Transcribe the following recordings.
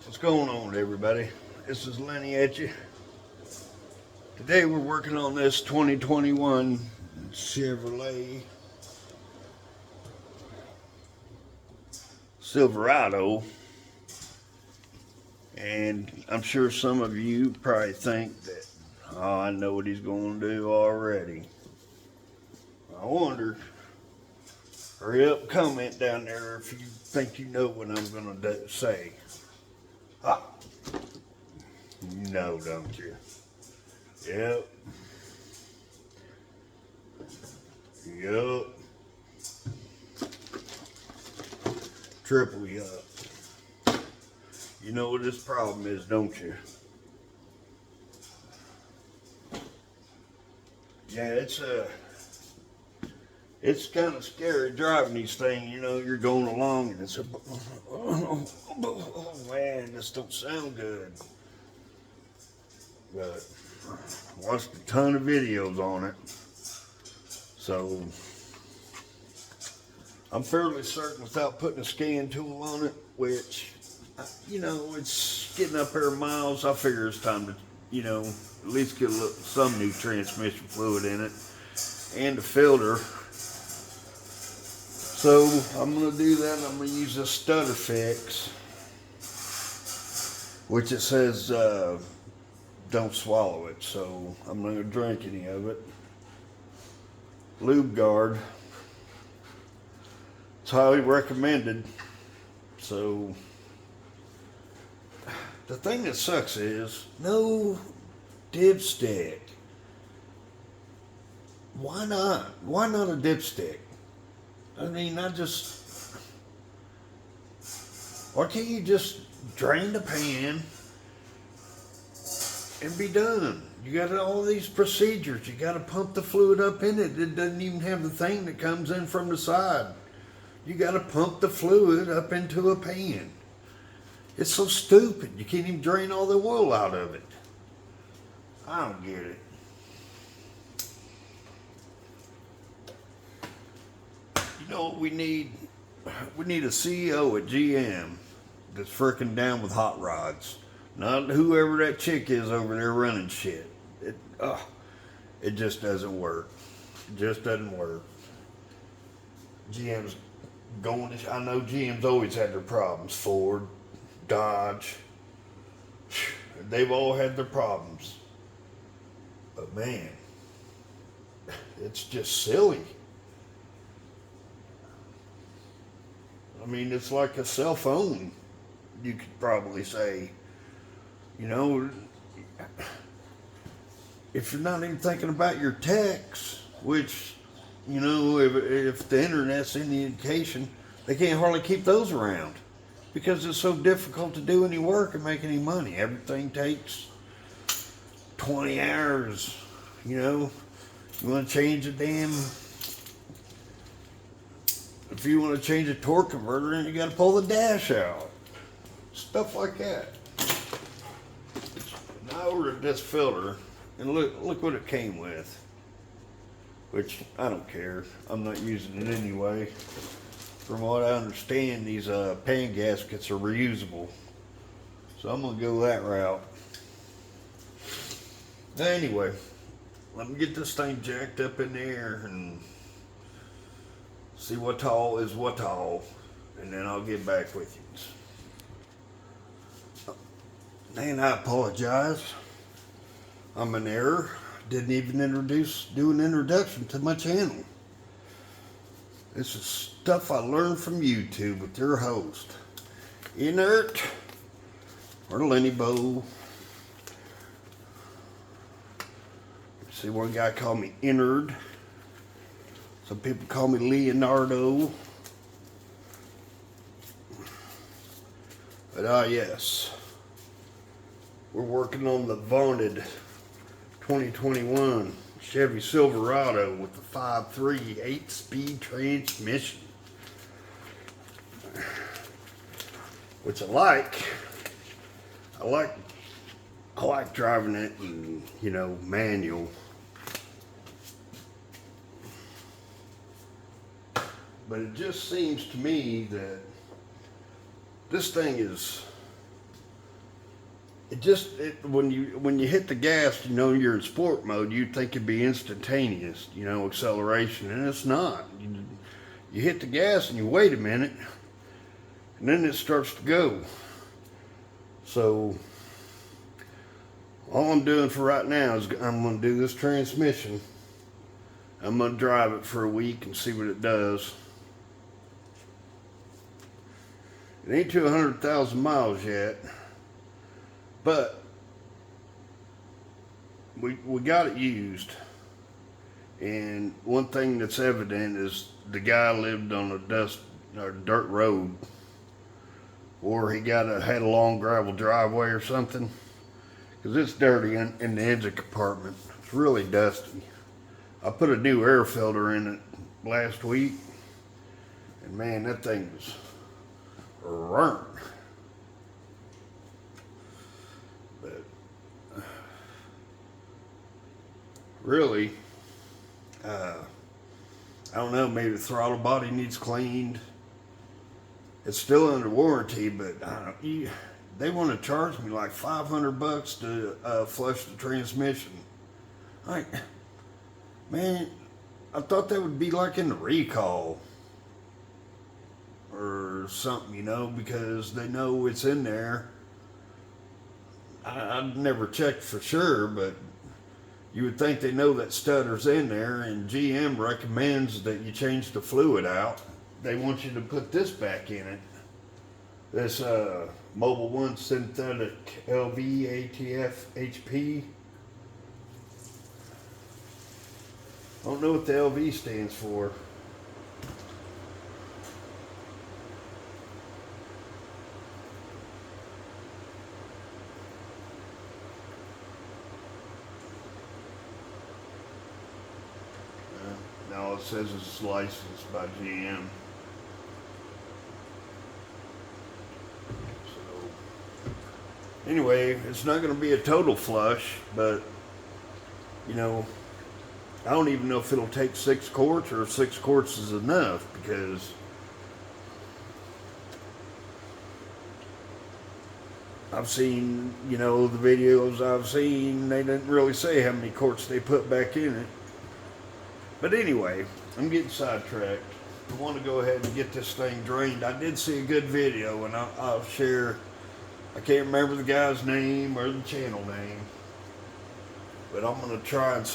What's going on, everybody? This is Lenny at you. Today we're working on this 2021 Chevrolet Silverado, and I'm sure some of you probably think that, oh, I know what he's going to do already. I wonder. Hurry up, comment down there if you think you know what I'm going to say. Ah, you know, don't you? Yep. Yep. Triple yup. You know what this problem is, don't you? Yeah, it's kind of scary driving these things. You know, you're going along and it's oh man, this don't sound good. But watched a ton of videos on it, so I'm fairly certain without putting a scan tool on it, which, you know, it's getting up there miles. I figure it's time to, you know, at least get some new transmission fluid in it and the filter. So I'm going to do that. I'm going to use this stutter fix, which it says don't swallow it. So I'm not going to drink any of it. Lube guard. It's highly recommended. So the thing that sucks is no dipstick. Why not? Why not a dipstick? I mean, why can't you just drain the pan and be done? You got all these procedures. You got to pump the fluid up in it. It doesn't even have the thing that comes in from the side. You got to pump the fluid up into a pan. It's so stupid. You can't even drain all the oil out of it. I don't get it. You know what we need? We need a CEO at GM that's frickin' down with hot rods. Not whoever that chick is over there running shit. It just doesn't work. It just doesn't work. GM's going to, I know GM's always had their problems. Ford, Dodge, they've all had their problems. But man, it's just silly. I mean, it's like a cell phone, you could probably say. You know, if you're not even thinking about your texts, which, you know, if the internet's any indication, they can't hardly keep those around because it's so difficult to do any work and make any money. Everything takes 20 hours, you know. You want to change a damn... If you want to change a torque converter, then you got to pull the dash out. Stuff like that. And I ordered this filter, and look what it came with. Which, I don't care. I'm not using it anyway. From what I understand, these pan gaskets are reusable. So I'm going to go that route. Anyway, let me get this thing jacked up in the air and see what all is what all, and then I'll get back with you. And I apologize. I'm in error. Didn't even do an introduction to my channel. This is stuff I learned from YouTube with your host, Inert, or Lenny Bo. See, one guy called me Innard. Some people call me Leonardo. But yes, we're working on the vaunted 2021 Chevy Silverado with the 5.3 8-speed transmission, which I like driving it in, you know, manual. But it just seems to me that this thing is when you hit the gas, you know you're in sport mode. You'd think it'd be instantaneous, you know, acceleration, and it's not. You hit the gas and you wait a minute, and then it starts to go. So all I'm doing for right now is I'm going to do this transmission. I'm going to drive it for a week and see what it does. It ain't to 100,000 miles yet, but we got it used. And one thing that's evident is the guy lived on a dirt road, or he had a long gravel driveway or something, because it's dirty in the engine compartment. It's really dusty. I put a new air filter in it last week, and man, that thing was burnt. But really, I don't know, maybe the throttle body needs cleaned. It's still under warranty, but they want to charge me like $500 to flush the transmission. Like, man, I thought that would be like in the recall or something, you know, because they know it's in there. I've never checked for sure, but you would think they know that stutter's in there, and GM recommends that you change the fluid out. They want you to put this back in it. This Mobile One Synthetic LV ATF HP. I don't know what the LV stands for. No, it says it's licensed by GM. So, anyway, it's not going to be a total flush, but, you know, I don't even know if it'll take 6 quarts or if 6 quarts is enough, because I've seen, you know, the videos I've seen, they didn't really say how many quarts they put back in it. But anyway, I'm getting sidetracked. I want to go ahead and get this thing drained. I did see a good video, and I'll share. I can't remember the guy's name or the channel name, but I'm going to try and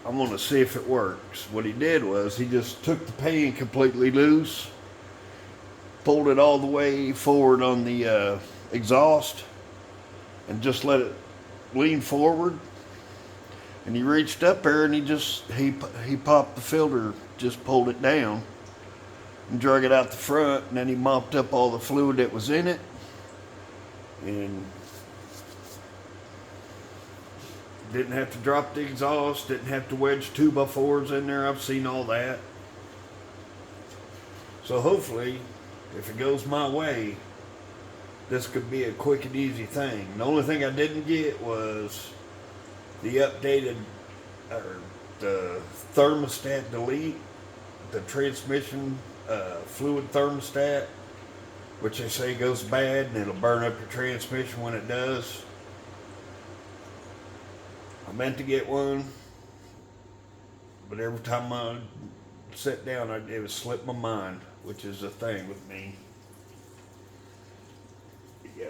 I'm going to see if it works. What he did was he just took the pan completely loose, pulled it all the way forward on the exhaust, and just let it lean forward. And he reached up there and he popped the filter, just pulled it down and drug it out the front, and then he mopped up all the fluid that was in it. And didn't have to drop the exhaust, didn't have to wedge 2x4s in there. I've seen all that. So hopefully, if it goes my way, this could be a quick and easy thing. The only thing I didn't get was the updated, or the thermostat delete, the transmission fluid thermostat, which they say goes bad and it'll burn up your transmission when it does. I meant to get one, but every time I sit down, it would slip my mind, which is a thing with me. Yeah.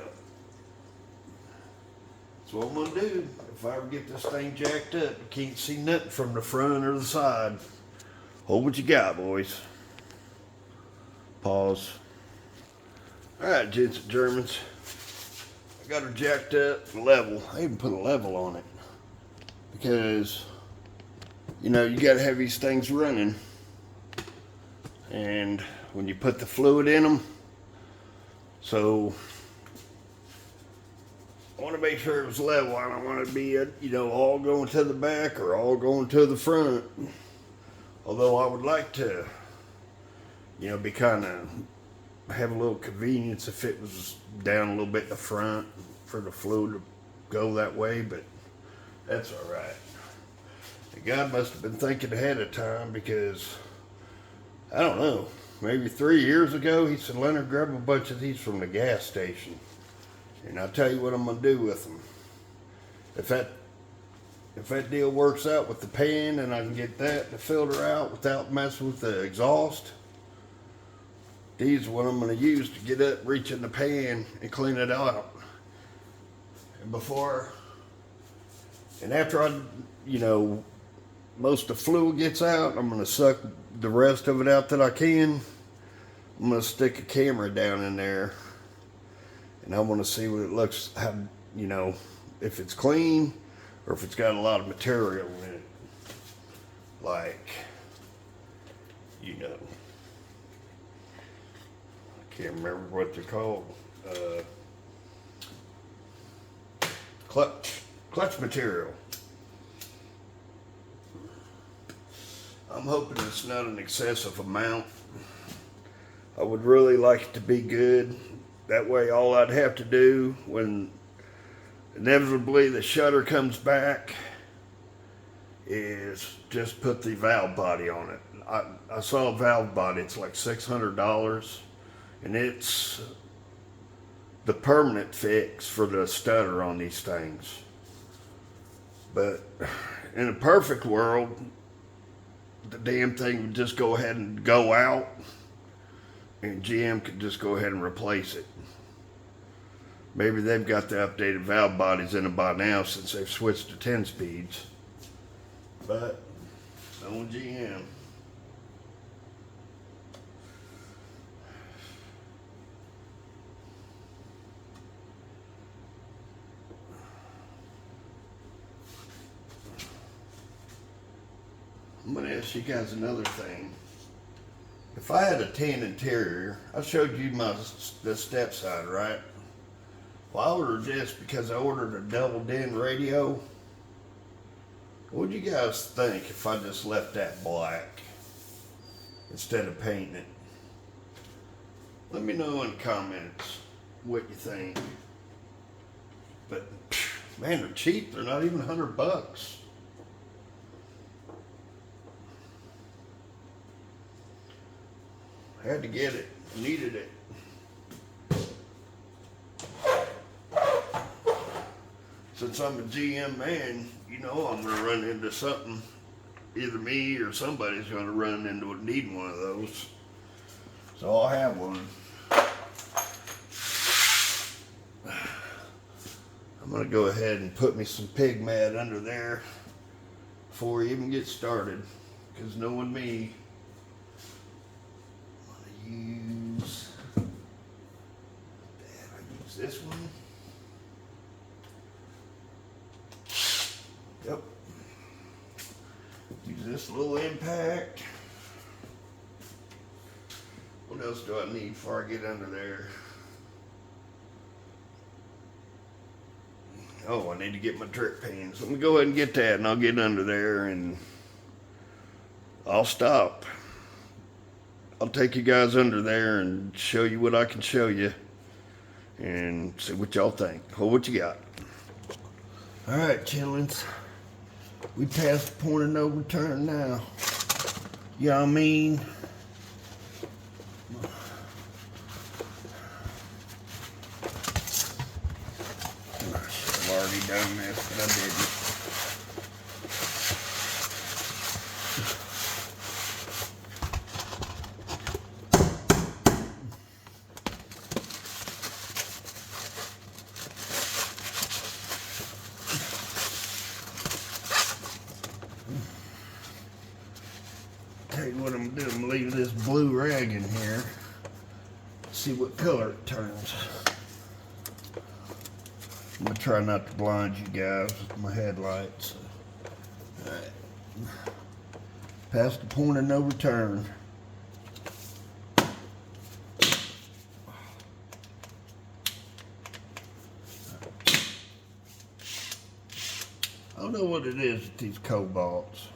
That's what I'm going to do. If I ever get this thing jacked up, you can't see nothing from the front or the side. Hold what you got, boys. Pause. Alright, gents and Germans. I got her jacked up level. I even put a level on it, because, you know, you got to have these things running. And when you put the fluid in them, so I want to make sure it was level. I don't want it to be, you know, all going to the back or all going to the front. Although I would like to, you know, be kind of, have a little convenience if it was down a little bit in the front for the fluid to go that way, but that's all right. The guy must have been thinking ahead of time, because I don't know, maybe 3 years ago he said, "Leonard, grab a bunch of these from the gas station." And I'll tell you what I'm gonna do with them. If that deal works out with the pan and I can get the filter out without messing with the exhaust, these are what I'm gonna use to get up, reach in the pan and clean it out. And after I, most of the fluid gets out, I'm gonna suck the rest of it out that I can. I'm gonna stick a camera down in there and I wanna see what it looks, how, if it's clean or if it's got a lot of material in it. Like, I can't remember what they're called. Clutch material. I'm hoping it's not an excessive amount. I would really like it to be good. That way all I'd have to do when inevitably the shudder comes back is just put the valve body on it. I saw a valve body, it's like $600, and it's the permanent fix for the stutter on these things. But in a perfect world, the damn thing would just go ahead and go out and GM could just go ahead and replace it. Maybe they've got the updated valve bodies in it by now since they've switched to 10 speeds. But no GM. I'm going to ask you guys another thing. If I had a tan interior, I showed you the step side, right? Well, I ordered this because I ordered a double din radio. What would you guys think if I just left that black instead of painting it? Let me know in the comments what you think. But man, they're cheap. They're not even $100. I had to get it. Needed it. Since I'm a GM man, I'm going to run into something. Either me or somebody's going to run into needing one of those. So I'll have one. I'm going to go ahead and put me some pig mat under there before we even get started. Because knowing me, use this one. Yep. Use this little impact. What else do I need before I get under there? Oh, I need to get my drip pan. So let me go ahead and get that and I'll get under there and I'll stop. I'll take you guys under there and show you what I can show you and see what y'all think. Well, what you got? All right, chillins. We passed the point of no return now. You know what I mean? I've already done this, but I didn't. Tell you what I'm gonna do, I'm gonna leave this blue rag in here. See what color it turns. I'm gonna try not to blind you guys with my headlights. Alright. Past the point of no return. I don't know what it is with these cobalts.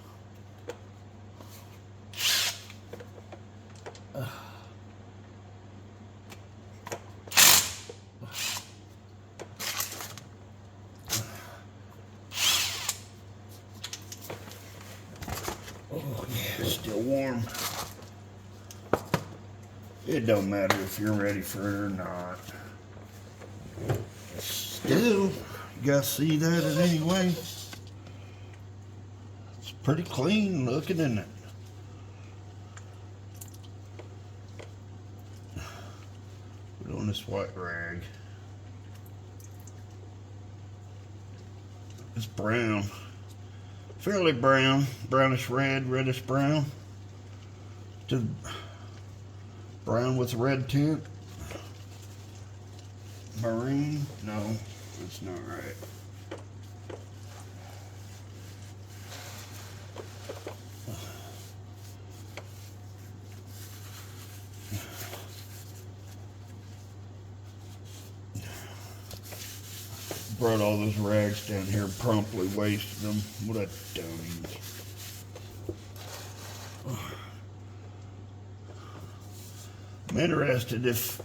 Oh yeah, it's still warm. It don't matter if you're ready for it or not. Still, you gotta see that in any way. It's pretty clean looking, isn't it? Put on this white rag. It's brown. Fairly brown. Brownish red, reddish brown. To brown with a red tint. Maroon? No, that's not right. Brought all those rags down here, promptly wasted them. What a dummy. I'm interested if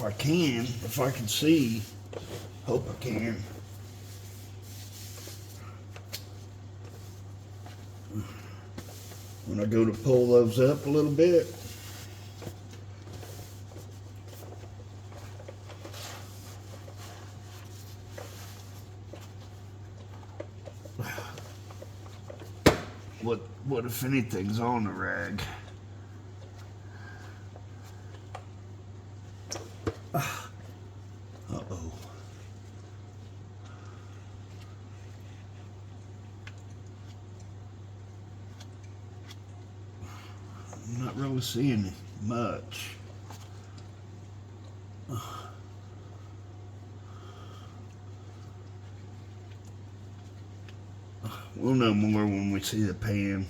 I can see. Hope I can. When I go to pull those up a little bit. What if anything's on the rag? Uh-oh. I'm not really seeing much. We'll know more when we see the pan.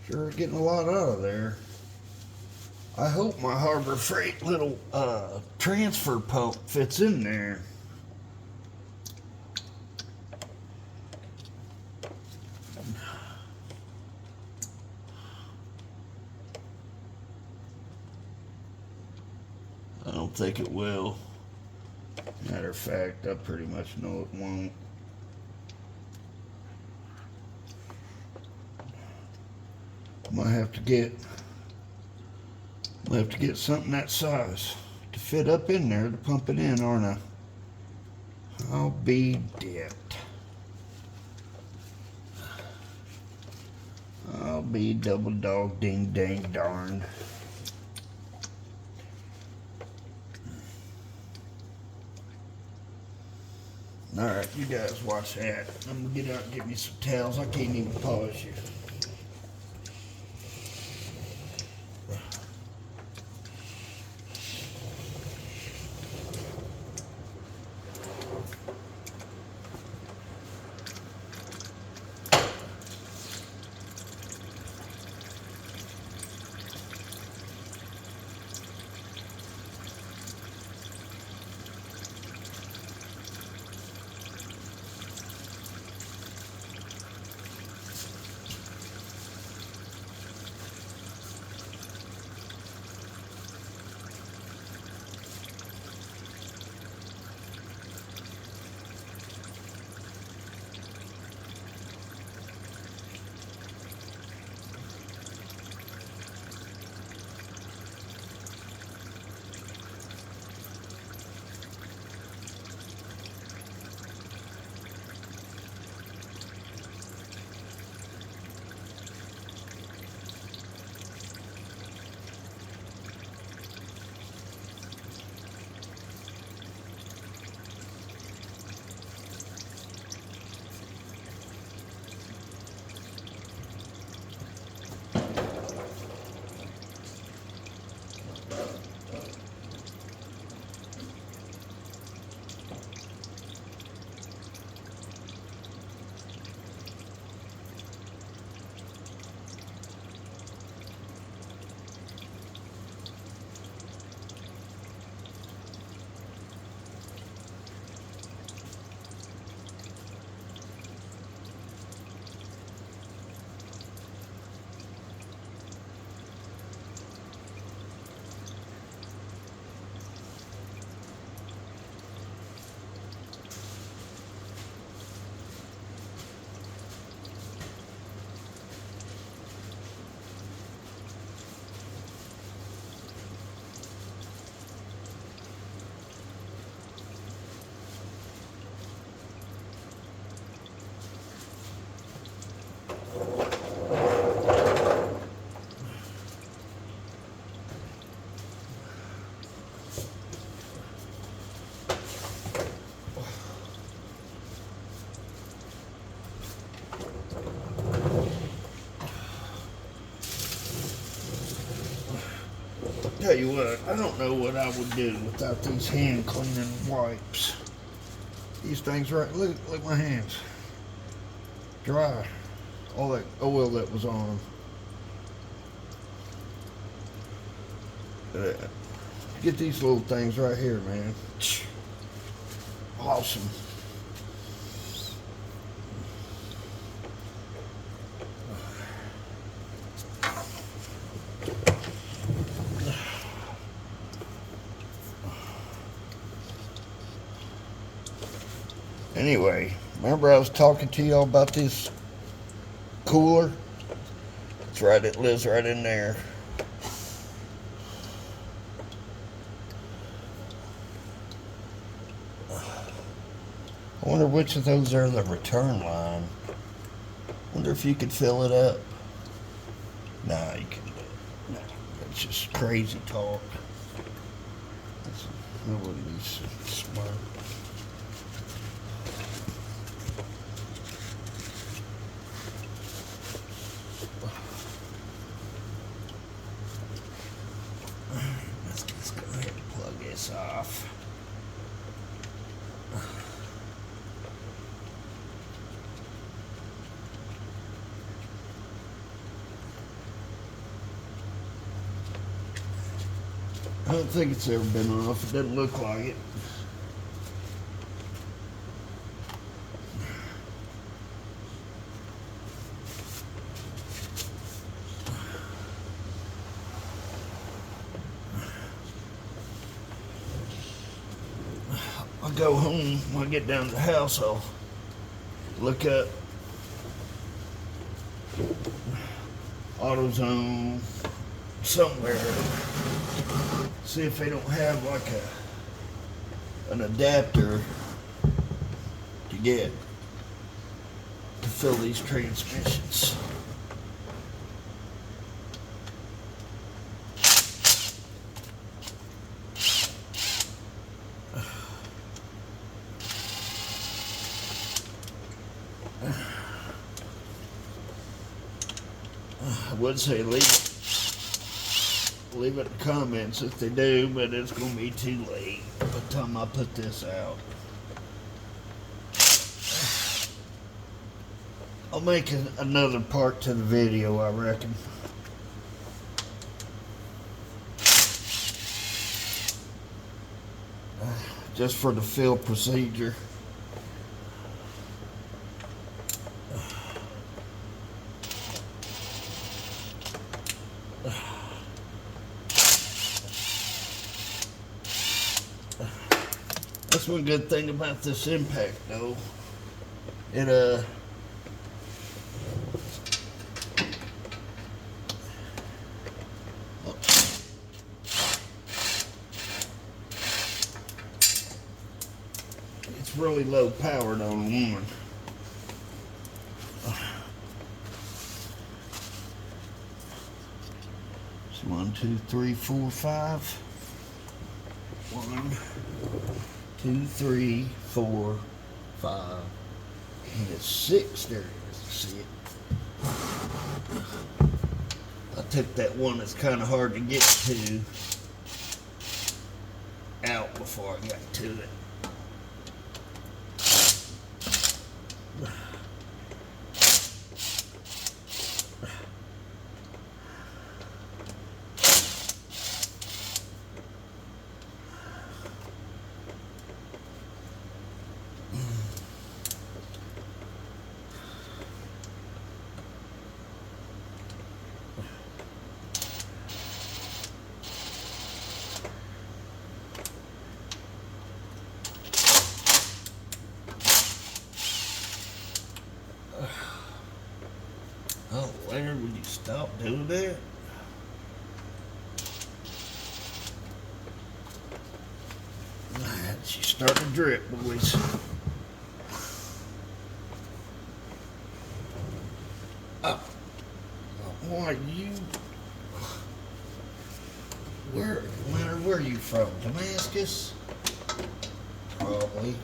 Sure getting a lot out of there. I hope my Harbor Freight little transfer pump fits in there. I don't think it will. Matter of fact, I pretty much know it won't. Might have to get something that size to fit up in there to pump it in, aren't I? I'll be dipped. I'll be double dog ding dang darned. Alright, you guys watch that. I'm gonna get out and get me some towels. I can't even polish it. tell you what, I don't know what I would do without these hand cleaning wipes. These things right, look my hands. Dry. All that oil that was on them. Get these little things right here, man. Awesome. Anyway, remember I was talking to y'all about this cooler? It's right, it lives right in there. I wonder which of those are the return line. Wonder if you could fill it up. Nah, you couldn't do it. Nah, that's just crazy talk. Nobody's smart. Let's just go ahead and plug this off. I don't think it's ever been off. It doesn't look like it. I'll go home. When I get down to the house, I'll look up AutoZone somewhere. See if they don't have like an adapter to get to fill these transmissions. I would say leave it in the comments if they do, but it's going to be too late by the time I put this out. I'll make another part to the video, I reckon. Just for the fill procedure. That's one good thing about this impact, though. It it's really low powered on one. It's 1, 2, 3, 4, 5. 1, 2, 3, 4, 5, and it's 6. There it is. See it? I took that one that's kind of hard to get to out before I got to it. Oh, Leonard, would you stop doing that? She's starting to drip, boys. Why you? Leonard, where are you from? Damascus? Probably.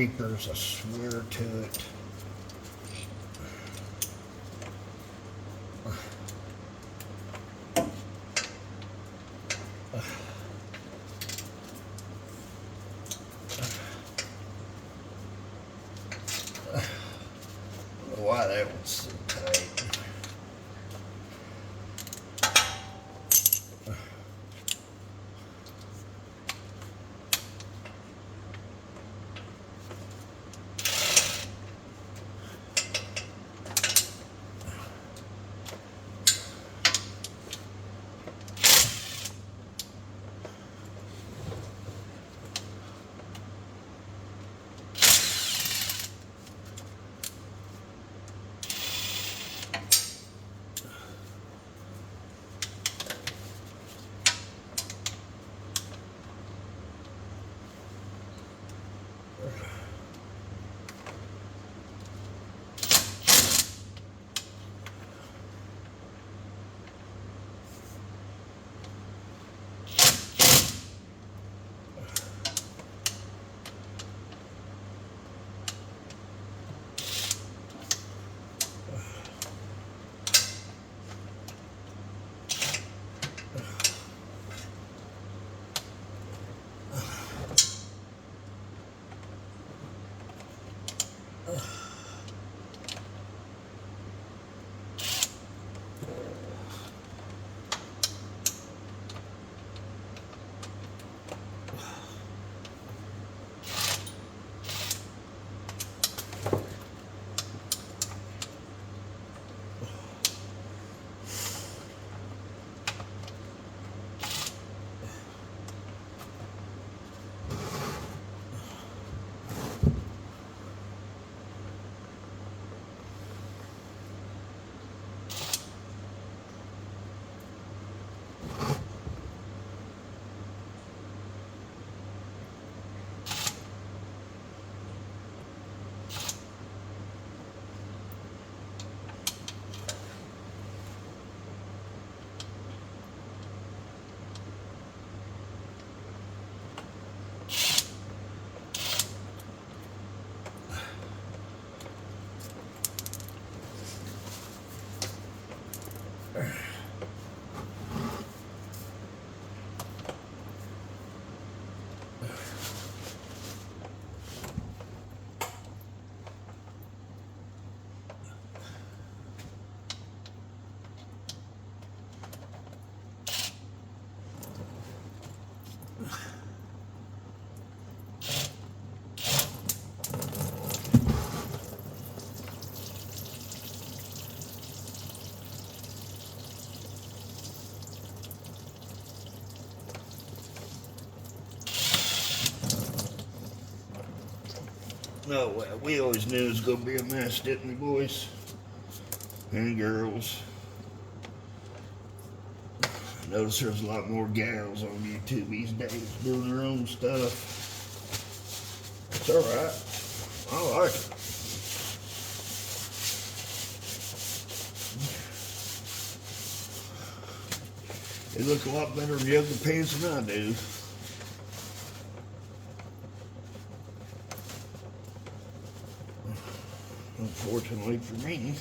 creepers, I swear to it. I don't know why that was so tight. No, well, we always knew it was going to be a mess, didn't we, boys and girls? I notice there's a lot more gals on YouTube these days doing their own stuff. It's alright. I like it. They look a lot better in yoga pants than I do. Unfortunately for me.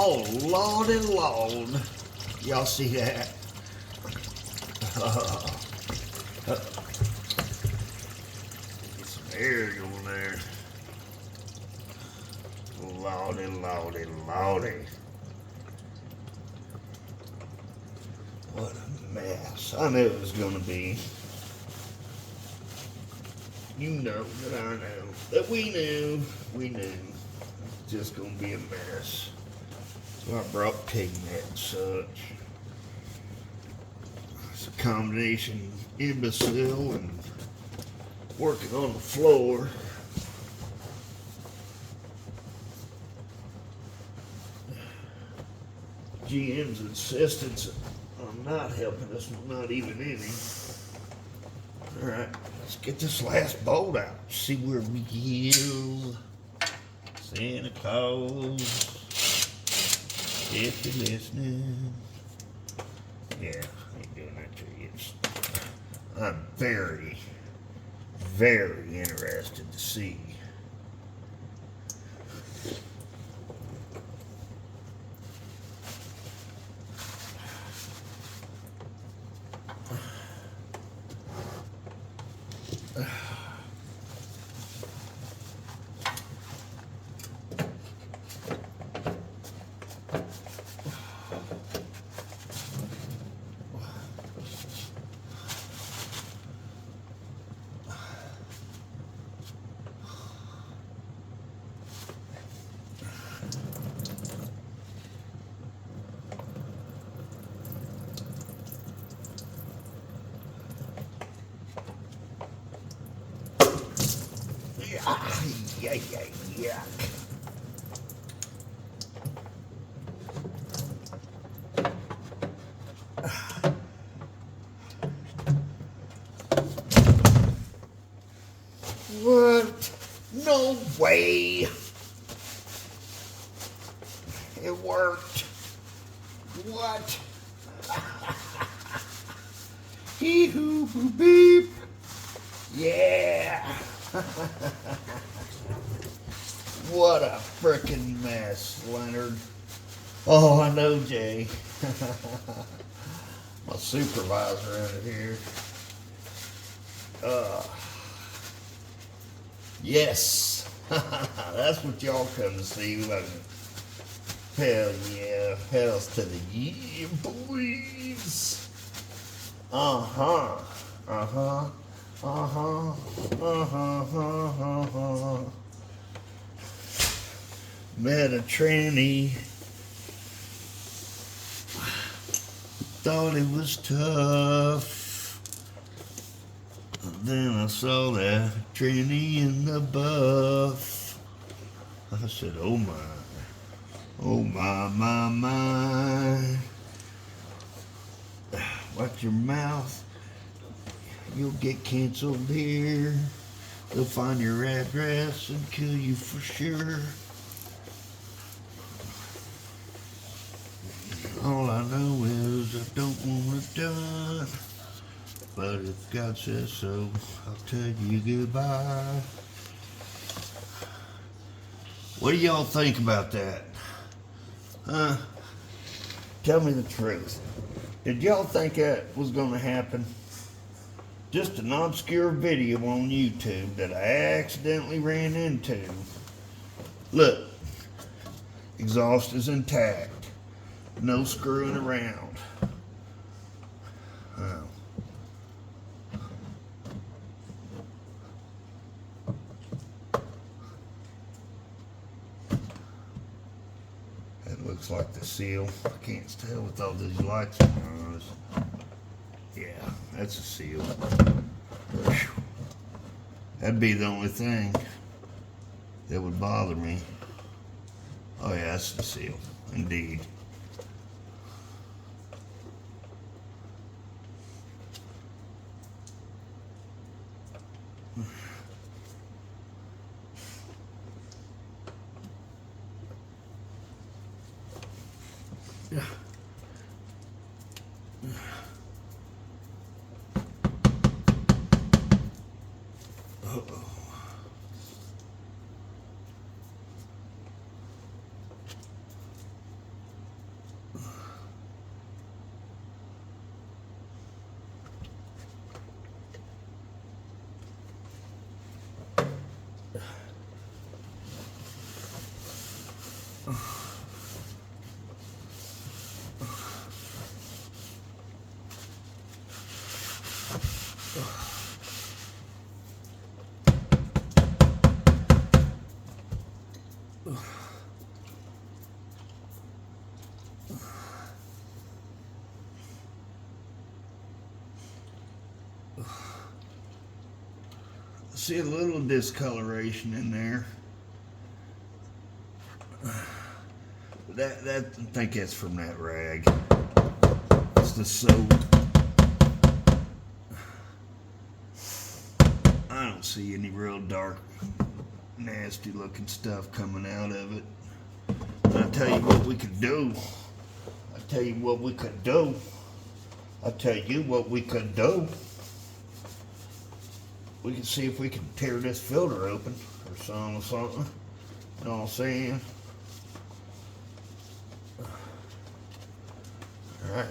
Oh, Lordy Lord. Y'all see that? Get some air going there. Lordy, Lordy, Lordy. What a mess. I knew it was going to be. You know that I know. That we knew. It's just going to be a mess. So I brought pigment and such. It's a combination imbecile and working on the floor. GM's insistence on not helping us, not even any. Alright, let's get this last bolt out. See where we go. Santa Claus, if you're listening. Yeah, I ain't doing that to you. I'm very, very interested to see. Yeah. What? No way. It worked. What? Hee-hoo, beep. Yeah. What a frickin' mess, Leonard. Oh, I know, Jay. My supervisor out here. Yes. That's what y'all come to see. Like, hell yeah. Hells to the yeah, boys. Uh-huh. Uh-huh. Uh-huh. Uh-huh. Uh-huh. Met a tranny. Thought it was tough. Then I saw that tranny in the buff. I said, oh my. Oh my. Watch your mouth. You'll get canceled here. They'll find your address and kill you for sure. All I know is I don't want it done. But if God says so, I'll tell you goodbye. What do y'all think about that? Huh? Tell me the truth. Did y'all think that was going to happen? Just an obscure video on YouTube that I accidentally ran into. Look, exhaust is intact. No screwing around. Oh. That looks like the seal. I can't tell with all these lights on. Yeah, that's a seal. Whew. That'd be the only thing that would bother me. Oh yeah, that's the seal, indeed. Yeah. Uh-oh. See a little discoloration in there. That I think that's from that rag. It's the soap. I don't see any real dark, nasty looking stuff coming out of it. I tell you what we could do. I tell you what we could do. I tell you what we could do. We can see if we can tear this filter open or something. You know what I'm saying? Alright,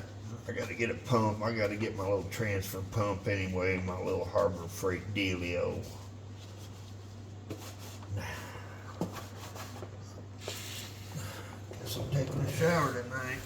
I gotta get a pump. I gotta get my little transfer pump anyway, my little Harbor Freight dealio. Guess I'm taking a shower tonight.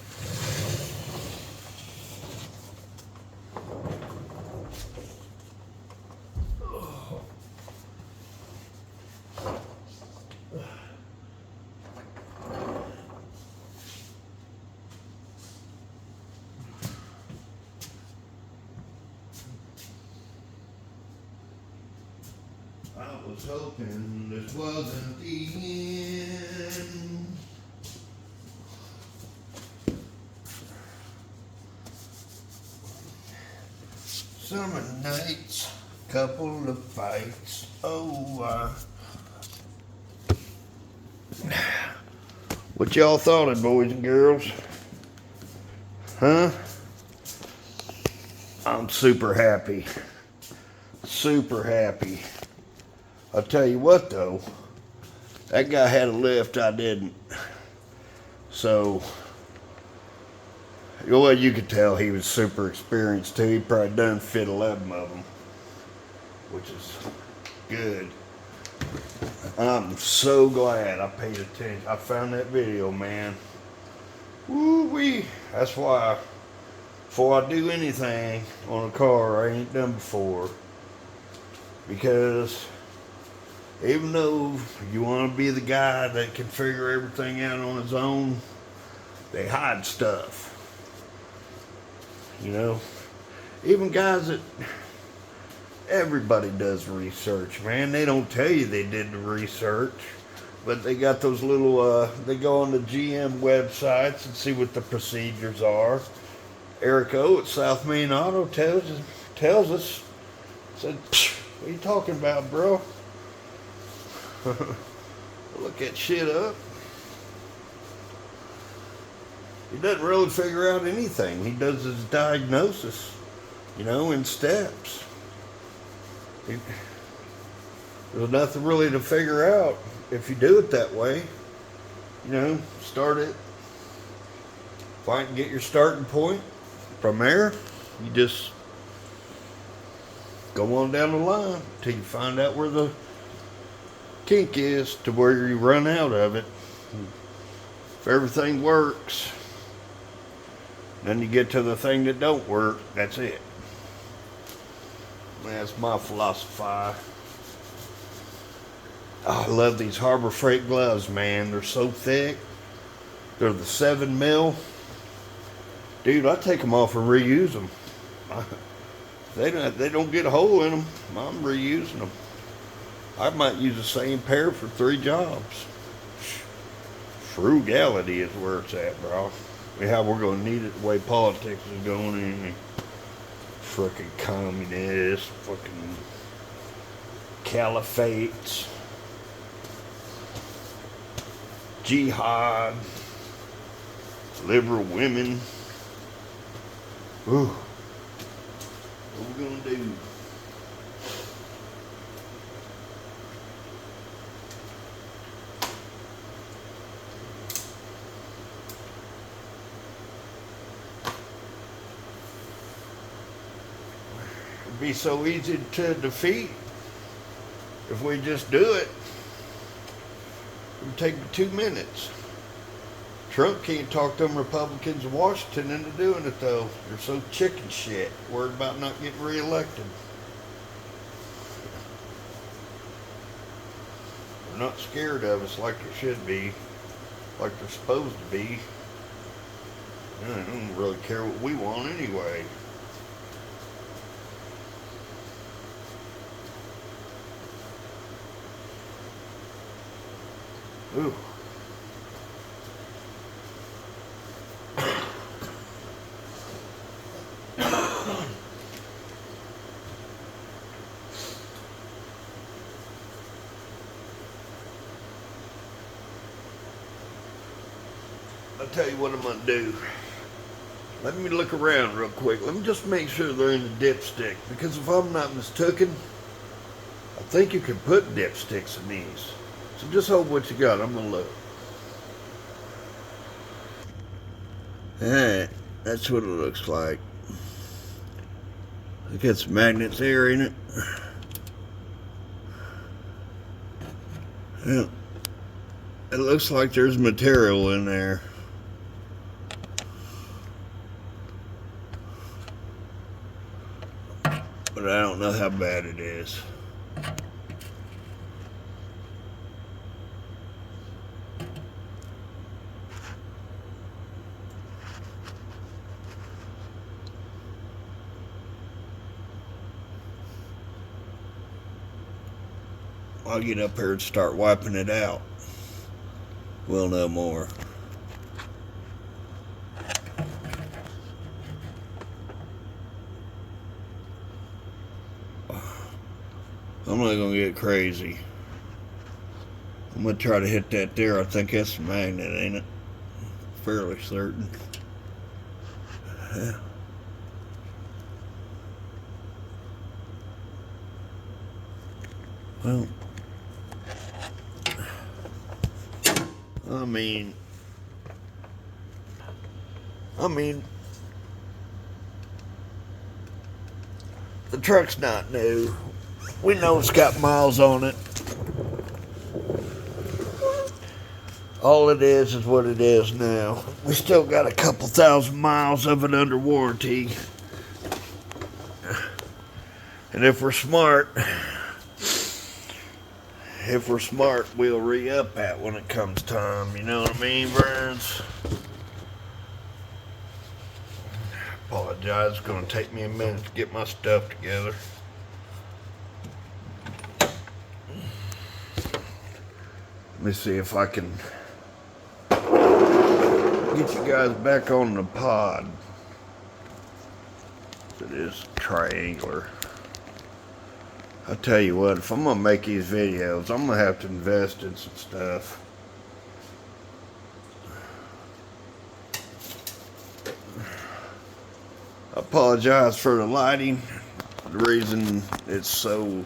I was hoping this wasn't the end. Summer nights, couple of fights. Oh, what y'all thought of, boys and girls? Huh? I'm super happy. Super happy. I'll tell you what though, that guy had a lift, I didn't. So, well, you could tell he was super experienced too. He probably done fit 11 of them, which is good. I'm so glad I paid attention. I found that video, man. Woo-wee. That's why, before I do anything on a car I ain't done before, because even though you want to be the guy that can figure everything out on his own, they hide stuff. You know, even guys that, everybody does research, man. They don't tell you they did the research, but they got those little, they go on the GM websites and see what the procedures are. Eric O at South Main Auto tells us, said, what are you talking about, bro? Look that shit up. He doesn't really figure out anything. He does his diagnosis, you know, in steps. There's nothing really to figure out if you do it that way. You know, start it. Find and get your starting point. From there, you just go on down the line till you find out where the kink is, to where you run out of it. If everything works, then you get to the thing that don't work. That's it. That's my philosophy. I love these Harbor Freight gloves, man. They're so thick. They're the 7 mil. Dude, I take them off and reuse them. They don't get a hole in them. I'm reusing them. I might use the same pair for 3 jobs. Frugality is where it's at, bro. Yeah, we're going to need it the way politics is going in. Frickin' communists, fucking caliphates, jihad, liberal women. Ooh. What we gonna do? It'd be so easy to defeat if we just do it. It would take 2 minutes. Trump can't talk them Republicans in Washington into doing it though. They're so chicken shit, worried about not getting reelected. They're not scared of us like they should be, like they're supposed to be. They don't really care what we want anyway. Ooh. I'll tell you what I'm gonna do. Let me look around real quick. Let me just make sure they're in the dipstick, because if I'm not mistaken, I think you can put dipsticks in these. So just hold what you got. I'm gonna look. Alright, that's what it looks like. It got some magnets there in it. Yeah. It looks like there's material in there. But I don't know how bad it is. I'll get up here and start wiping it out. We'll know more. I'm not gonna get crazy. I'm gonna try to hit that there. I think that's a magnet, ain't it? Fairly certain. Yeah. Well, I mean, the truck's not new. We know it's got miles on it. All it is what it is now. We still got a couple thousand miles of it under warranty. And if we're smart, we'll re-up that when it comes time. You know what I mean, friends? Apologize. It's going to take me a minute to get my stuff together. Let me see if I can get you guys back on the pod. It is triangular. I tell you what, if I'm gonna make these videos, I'm gonna have to invest in some stuff. I apologize for the lighting. The reason it's so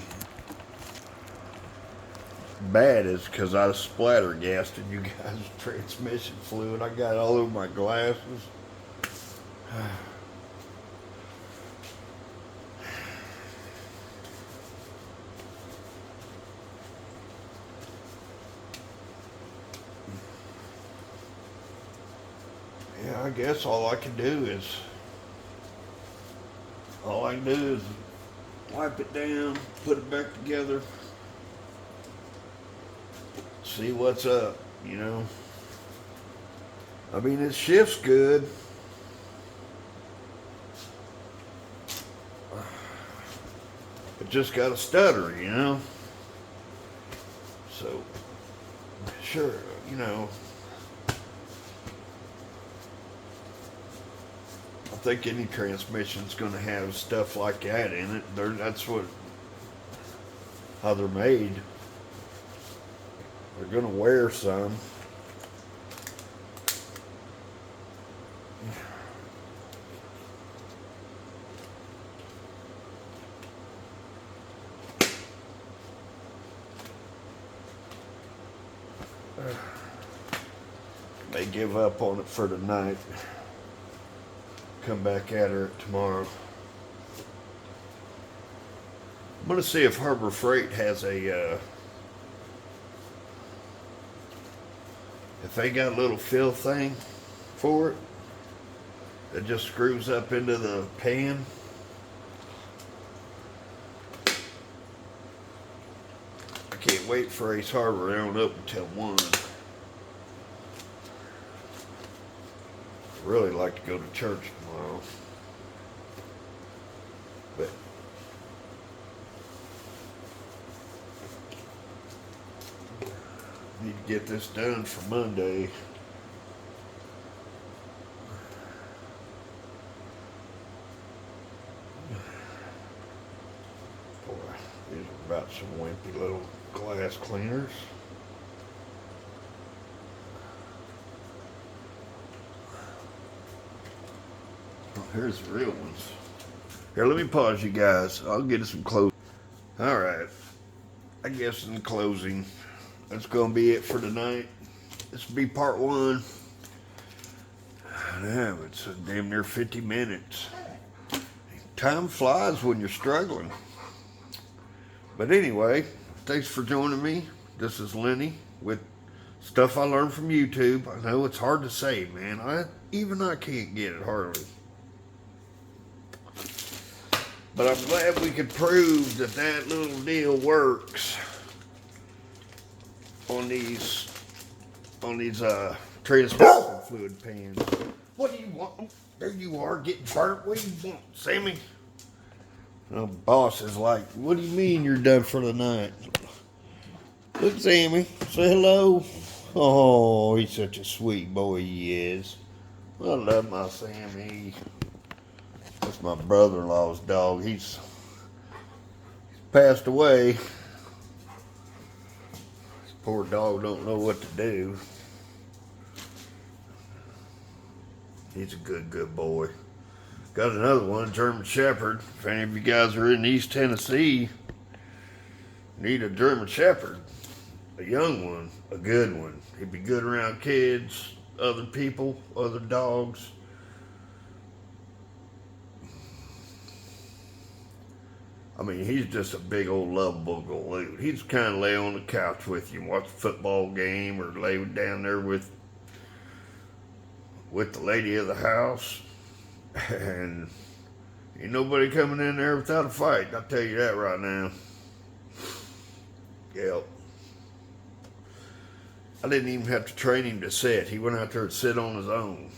bad is because I splattergasted you guys' transmission fluid. I got it all over my glasses. Yeah, I guess all I can do is wipe it down, put it back together, see what's up, you know. I mean, it shifts good. It just got a stutter, you know. So, sure, you know. I think any transmission's going to have stuff like that in it. That's how they're made. They're going to wear some. May give up on it for tonight. Come back at her tomorrow. I'm gonna see if Harbor Freight has if they got a little fill thing for it that just screws up into the pan. I can't can't wait for Ace Harbor. They don't open until 1. I'd really like to go to church tomorrow. But need to get this done for Monday. Boy, these are about some wimpy little glass cleaners. Oh, here's the real ones. Here, let me pause you guys. I'll get some closing. All right. I guess in closing, that's going to be it for tonight. This will be part 1. Damn, it's damn near 50 minutes. Time flies when you're struggling. But anyway, thanks for joining me. This is Lenny with stuff I learned from YouTube. I know it's hard to say, man. Even I can't get it hardly. But I'm glad we could prove that that little deal works on these transparent fluid pans. What do you want? There you are, getting burnt. What do you want, Sammy? The boss is like, what do you mean you're done for the night? Look, Sammy, say hello. Oh, he's such a sweet boy, he is. I love my Sammy. That's my brother-in-law's dog. He's passed away. This poor dog don't know what to do. He's a good boy. Got another one, German Shepherd. If any of you guys are in East Tennessee, need a German Shepherd, a young one, a good one. He'd be good around kids, other people, other dogs. I mean, he's just a big old lovable galoot. He's kind of lay on the couch with you and watch a football game, or lay down there with the lady of the house. And ain't nobody coming in there without a fight. I'll tell you that right now. Yep. I didn't even have to train him to sit. He went out there and sit on his own.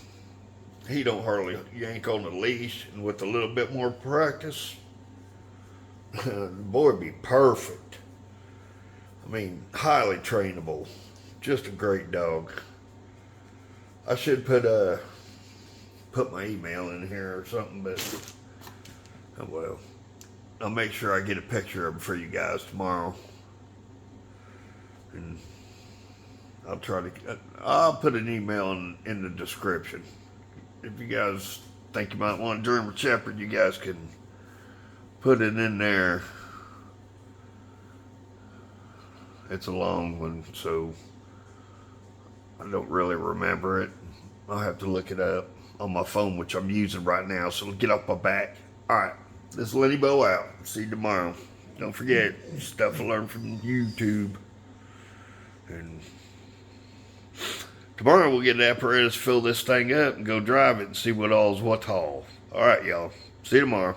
He don't hardly yank on the leash, and with a little bit more practice, the boy would be perfect. I mean, highly trainable. Just a great dog. I should put my email in here or something, but oh well. I'll make sure I get a picture of him for you guys tomorrow. And I'll put an email in the description. If you guys think you might want a German Shepherd, you guys can put it in there. It's a long one, so I don't really remember it. I'll have to look it up on my phone, which I'm using right now, so it'll get off my back. Alright, this is Lenny Bo out. See you tomorrow. Don't forget, stuff I learned from YouTube. And tomorrow we'll get an apparatus, fill this thing up, and go drive it and see what all's what's all. Alright, y'all. See you tomorrow.